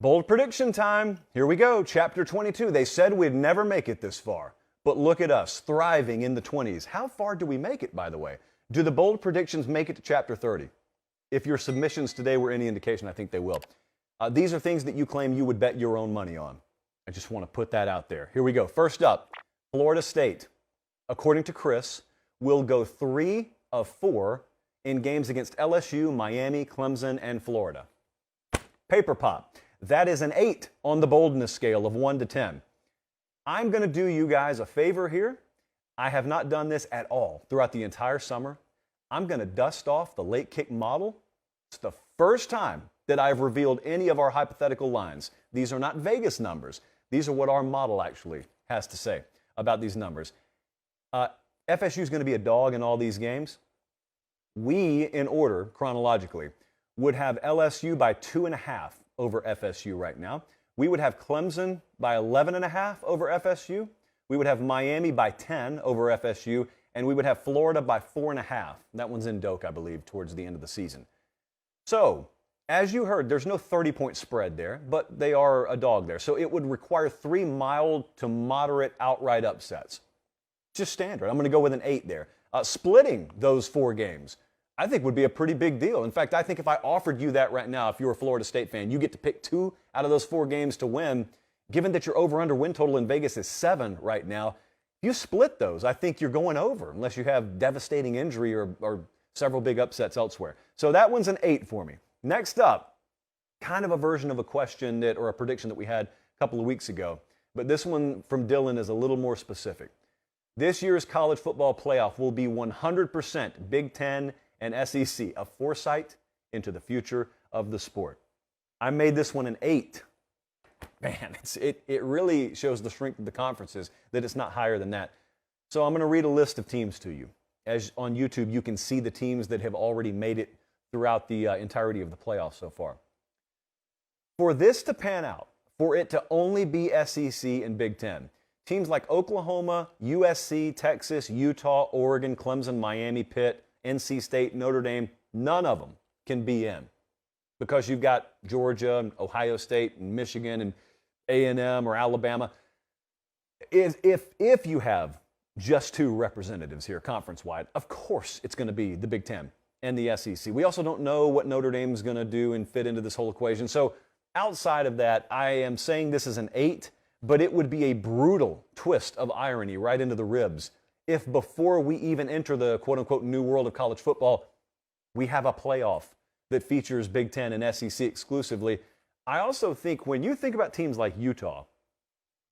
Bold prediction time. Here we go. Chapter 22. They said we'd never make it this far. But look at us, thriving in the 20s. How far do we make it, by the way? Do the bold predictions make it to chapter 30? If your submissions today were any indication, I think they will. These are things that you claim you would bet your own money on. I just want to put that out there. Here we go. First up, Florida State, according to Chris, will go 3 of 4 in games against LSU, Miami, Clemson, and Florida. Paper pop. That is an 8 on the boldness scale of 1 to 10. I'm going to do you guys a favor here. I have not done this at all throughout the entire summer. I'm going to dust off the late kick model. It's the first time that I've revealed any of our hypothetical lines. These are not Vegas numbers. These are what our model actually has to say about these numbers. FSU is going to be a dog in all these games. We, in order, chronologically, would have LSU by 2.5 over FSU right now. We would have Clemson by 11.5 over FSU. We would have Miami by 10 over FSU. And we would have Florida by 4.5. That one's in Doak, I believe, towards the end of the season. So, as you heard, there's no 30-point spread there, but they are a dog there. So it would require 3 mild to moderate outright upsets. Just standard. I'm going to go with an 8 there. Splitting those 4 games, I think, would be a pretty big deal. In fact, I think if I offered you that right now, if you're a Florida State fan, you get to pick 2 out of those 4 games to win. Given that your over-under win total in Vegas is 7 right now, you split those, I think you're going over, unless you have devastating injury or several big upsets elsewhere. So that one's an 8 for me. Next up, kind of a version of a question or a prediction that we had a couple of weeks ago, but this one from Dylan is a little more specific. This year's college football playoff will be 100% Big Ten and SEC, a foresight into the future of the sport. I made this one an 8. Man, it really shows the strength of the conferences that it's not higher than that. So I'm going to read a list of teams to you. As on YouTube, you can see the teams that have already made it throughout the entirety of the playoffs so far. For this to pan out, for it to only be SEC and Big Ten, teams like Oklahoma, USC, Texas, Utah, Oregon, Clemson, Miami, Pitt, NC State, Notre Dame, none of them can be in. Because you've got Georgia and Ohio State and Michigan and A&M or Alabama. If you have just 2 representatives here conference-wide, of course it's going to be the Big Ten and the SEC. We also don't know what Notre Dame is going to do and fit into this whole equation. So outside of that, I am saying this is an 8, but it would be a brutal twist of irony right into the ribs if before we even enter the quote-unquote new world of college football, we have a playoff that features Big Ten and SEC exclusively. I also think when you think about teams like Utah,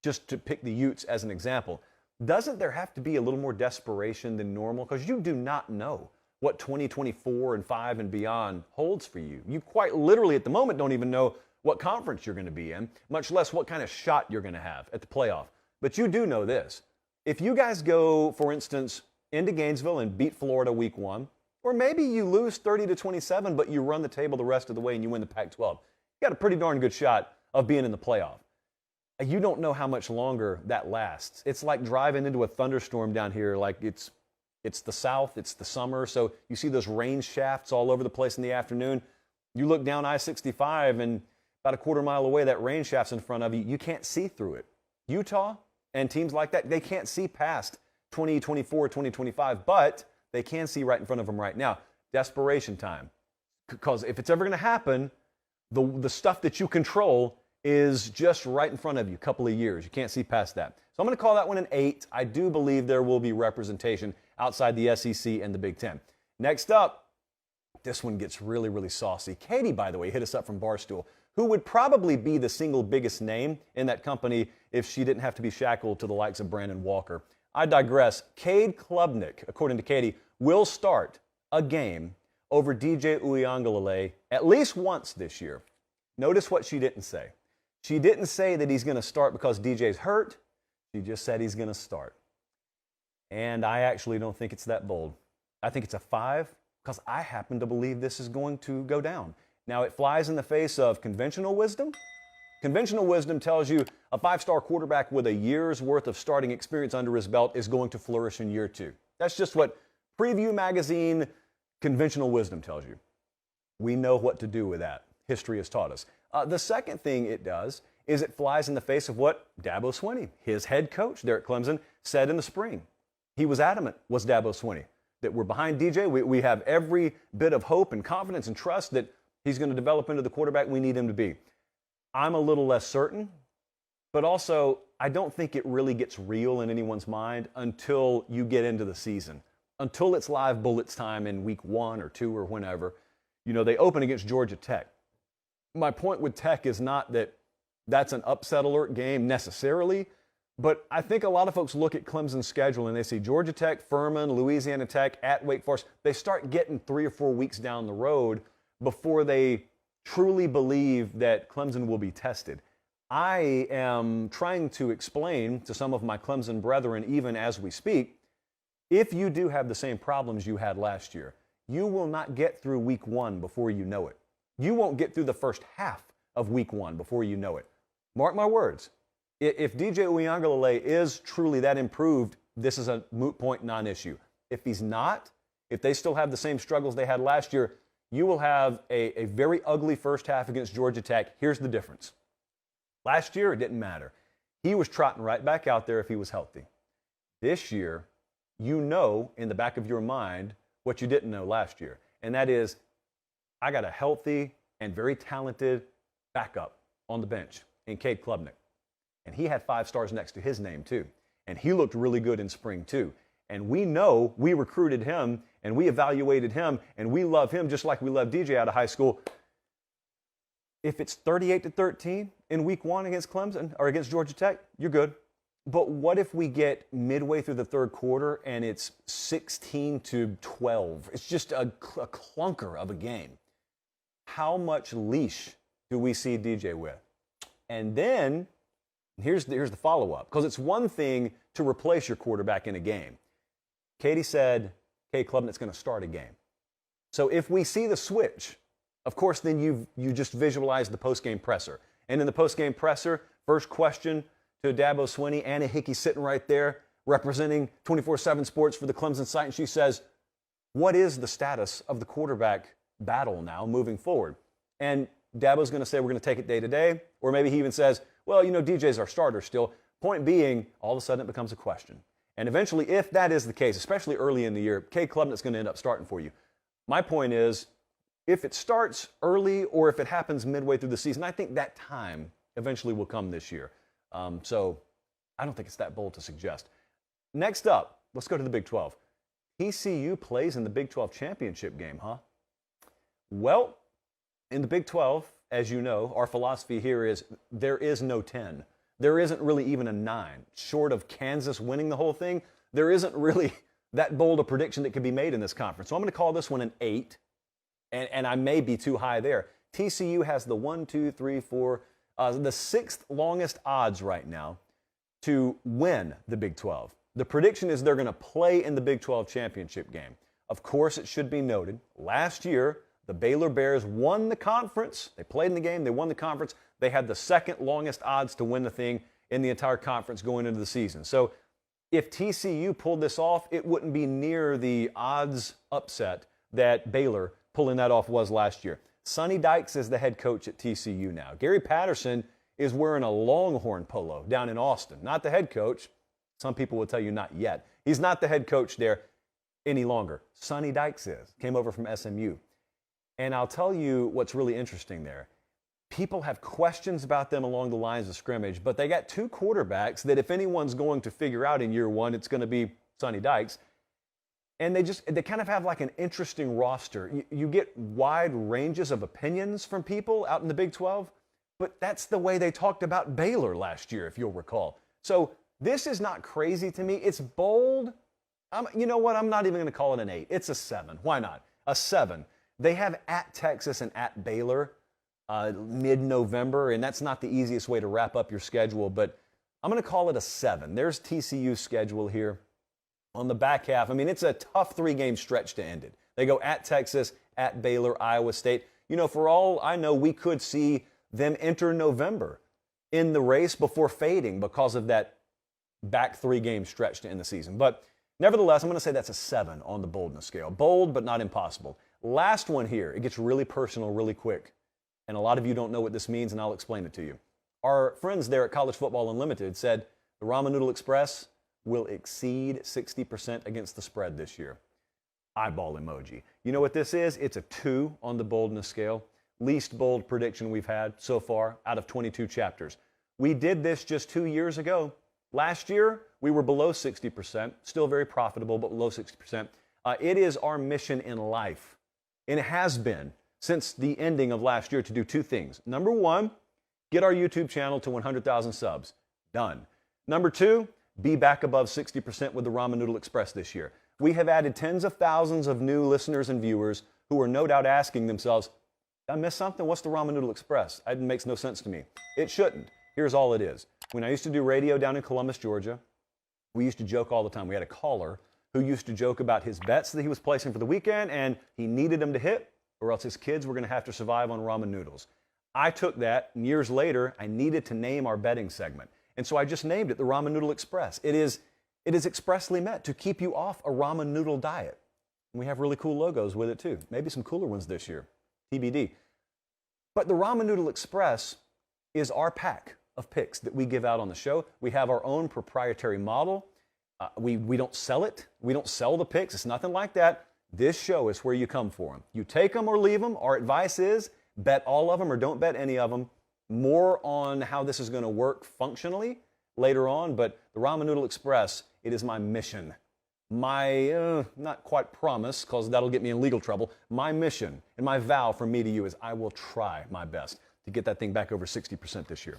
just to pick the Utes as an example, doesn't there have to be a little more desperation than normal? Because you do not know what 2024 and 5 and beyond holds for you. You quite literally at the moment don't even know what conference you're going to be in, much less what kind of shot you're going to have at the playoff. But you do know this. If you guys go, for instance, into Gainesville and beat Florida week 1, or maybe you lose 30-27, but you run the table the rest of the way and you win the Pac-12. You got a pretty darn good shot of being in the playoff. You don't know how much longer that lasts. It's like driving into a thunderstorm down here. Like it's the South, it's the summer, so you see those rain shafts all over the place in the afternoon. You look down I-65 and about a quarter mile away, that rain shaft's in front of you. You can't see through it. Utah and teams like that, they can't see past 2024, 2025, but they can see right in front of them right now. Desperation time. Because if it's ever going to happen, the stuff that you control is just right in front of you, a couple of years. You can't see past that. So I'm going to call that one an 8. I do believe there will be representation outside the SEC and the Big Ten. Next up, this one gets really, really saucy. Katie, by the way, hit us up from Barstool, who would probably be the single biggest name in that company if she didn't have to be shackled to the likes of Brandon Walker. I digress. Cade Klubnik, according to Katie, will start a game over DJ Uiagalelei at least once this year. Notice what she didn't say. She didn't say that he's going to start because DJ's hurt. She just said he's going to start. And I actually don't think it's that bold. I think it's a 5 because I happen to believe this is going to go down. Now, it flies in the face of conventional wisdom. Conventional wisdom tells you a 5-star quarterback with a year's worth of starting experience under his belt is going to flourish in year 2. That's just what Preview Magazine conventional wisdom tells you. We know what to do with that. History has taught us. The second thing it does is it flies in the face of what Dabo Swinney, his head coach there at Clemson, said in the spring. He was adamant, was Dabo Swinney, that we're behind DJ. We have every bit of hope and confidence and trust that he's going to develop into the quarterback we need him to be. I'm a little less certain, but also I don't think it really gets real in anyone's mind until you get into the season, until it's live bullets time in week 1 or 2 or whenever. You know, they open against Georgia Tech. My point with Tech is not that that's an upset alert game necessarily, but I think a lot of folks look at Clemson's schedule and they see Georgia Tech, Furman, Louisiana Tech, at Wake Forest. They start getting 3 or 4 weeks down the road before they truly believe that Clemson will be tested. I am trying to explain to some of my Clemson brethren, even as we speak, if you do have the same problems you had last year, you will not get through week 1 before you know it. You won't get through the first half of week 1 before you know it. Mark my words. If DJ Uiagalelei is truly that improved, this is a moot point, non-issue. If he's not, if they still have the same struggles they had last year, you will have a very ugly first half against Georgia Tech. Here's the difference. Last year, it didn't matter. He was trotting right back out there if he was healthy. This year, you know in the back of your mind what you didn't know last year, and that is I got a healthy and very talented backup on the bench in Cade Klubnik. And he had 5 stars next to his name, too. And he looked really good in spring, too. And we know we recruited him, and we evaluated him, and we love him just like we love DJ out of high school. If it's 38-13 in week 1 against Clemson or against Georgia Tech, you're good. But what if we get midway through the third quarter and it's 16-12? It's just a clunker of a game. How much leash do we see DJ with? And then here's the follow-up, because it's one thing to replace your quarterback in a game. Katie said, Cade Klubnik's going to start a game. So if we see the switch, of course, then you just visualize the post-game presser. And in the post-game presser, first question to Dabo Swinney, Anna Hickey sitting right there representing 24/7 Sports for the Clemson site, and she says, what is the status of the quarterback battle now moving forward? And Dabo's going to say we're going to take it day to day, or maybe he even says, well, you know, DJ's our starter still. Point being, all of a sudden it becomes a question. And eventually, if that is the case, especially early in the year, Cade Klubnik's going to end up starting for you. My point is, if it starts early or if it happens midway through the season, I think that time eventually will come this year. So I don't think it's that bold to suggest. Next up, let's go to the Big 12. TCU plays in the Big 12 championship game, huh? Well, in the Big 12, as you know, our philosophy here is there is no 10. There isn't really even a 9. Short of Kansas winning the whole thing, there isn't really that bold a prediction that could be made in this conference. So I'm going to call this one an 8, and I may be too high there. TCU has the the 6th longest odds right now to win the Big 12. The prediction is they're going to play in the Big 12 championship game. Of course, it should be noted, last year, the Baylor Bears won the conference. They played in the game. They won the conference. They had the 2nd longest odds to win the thing in the entire conference going into the season. So if TCU pulled this off, it wouldn't be near the odds upset that Baylor pulling that off was last year. Sonny Dykes is the head coach at TCU now. Gary Patterson is wearing a Longhorn polo down in Austin. Not the head coach. Some people will tell you not yet. He's not the head coach there any longer. Sonny Dykes is. Came over from SMU. And I'll tell you what's really interesting there. People have questions about them along the lines of scrimmage, but they got 2 quarterbacks that if anyone's going to figure out in year 1, it's going to be Sonny Dykes. And they kind of have like an interesting roster. You get wide ranges of opinions from people out in the Big 12, but that's the way they talked about Baylor last year, if you'll recall. So this is not crazy to me. It's bold. You know what? I'm not even going to call it an 8. It's a 7. Why not? A 7. They have at Texas and at Baylor mid-November, and that's not the easiest way to wrap up your schedule, but I'm going to call it a 7. There's TCU's schedule here on the back half. I mean, it's a tough 3-game stretch to end it. They go at Texas, at Baylor, Iowa State. You know, for all I know, we could see them enter November in the race before fading because of that back 3-game stretch to end the season. But nevertheless, I'm going to say that's a 7 on the boldness scale. Bold, but not impossible. Last one here. It gets really personal really quick. And a lot of you don't know what this means, and I'll explain it to you. Our friends there at College Football Unlimited said the Ramen Noodle Express will exceed 60% against the spread this year. Eyeball emoji. You know what this is? It's a 2 on the boldness scale. Least bold prediction we've had so far out of 22 chapters. We did this just 2 years ago. Last year, we were below 60%, still very profitable, but below 60%. It is our mission in life, and it has been since the ending of last year, to do 2 things. Number 1, get our YouTube channel to 100,000 subs. Done. Number 2, be back above 60% with the Ramen Noodle Express this year. We have added tens of thousands of new listeners and viewers who are no doubt asking themselves, did I miss something? What's the Ramen Noodle Express? It makes no sense to me. It shouldn't. Here's all it is. When I used to do radio down in Columbus, Georgia, we used to joke all the time. We had a caller who used to joke about his bets that he was placing for the weekend, and he needed them to hit, or else his kids were going to have to survive on ramen noodles. I took that, and years later, I needed to name our betting segment. And so I just named it the Ramen Noodle Express. It is expressly meant to keep you off a ramen noodle diet. And we have really cool logos with it too. Maybe some cooler ones this year. TBD. But the Ramen Noodle Express is our pack of picks that we give out on the show. We have our own proprietary model. We don't sell it. We don't sell the picks. It's nothing like that. This show is where you come for them. You take them or leave them. Our advice is bet all of them or don't bet any of them. More on how this is going to work functionally later on, but the Ramen Noodle Express, it is my mission. My, not quite promise, because that'll get me in legal trouble. My mission and my vow from me to you is I will try my best to get that thing back over 60% this year.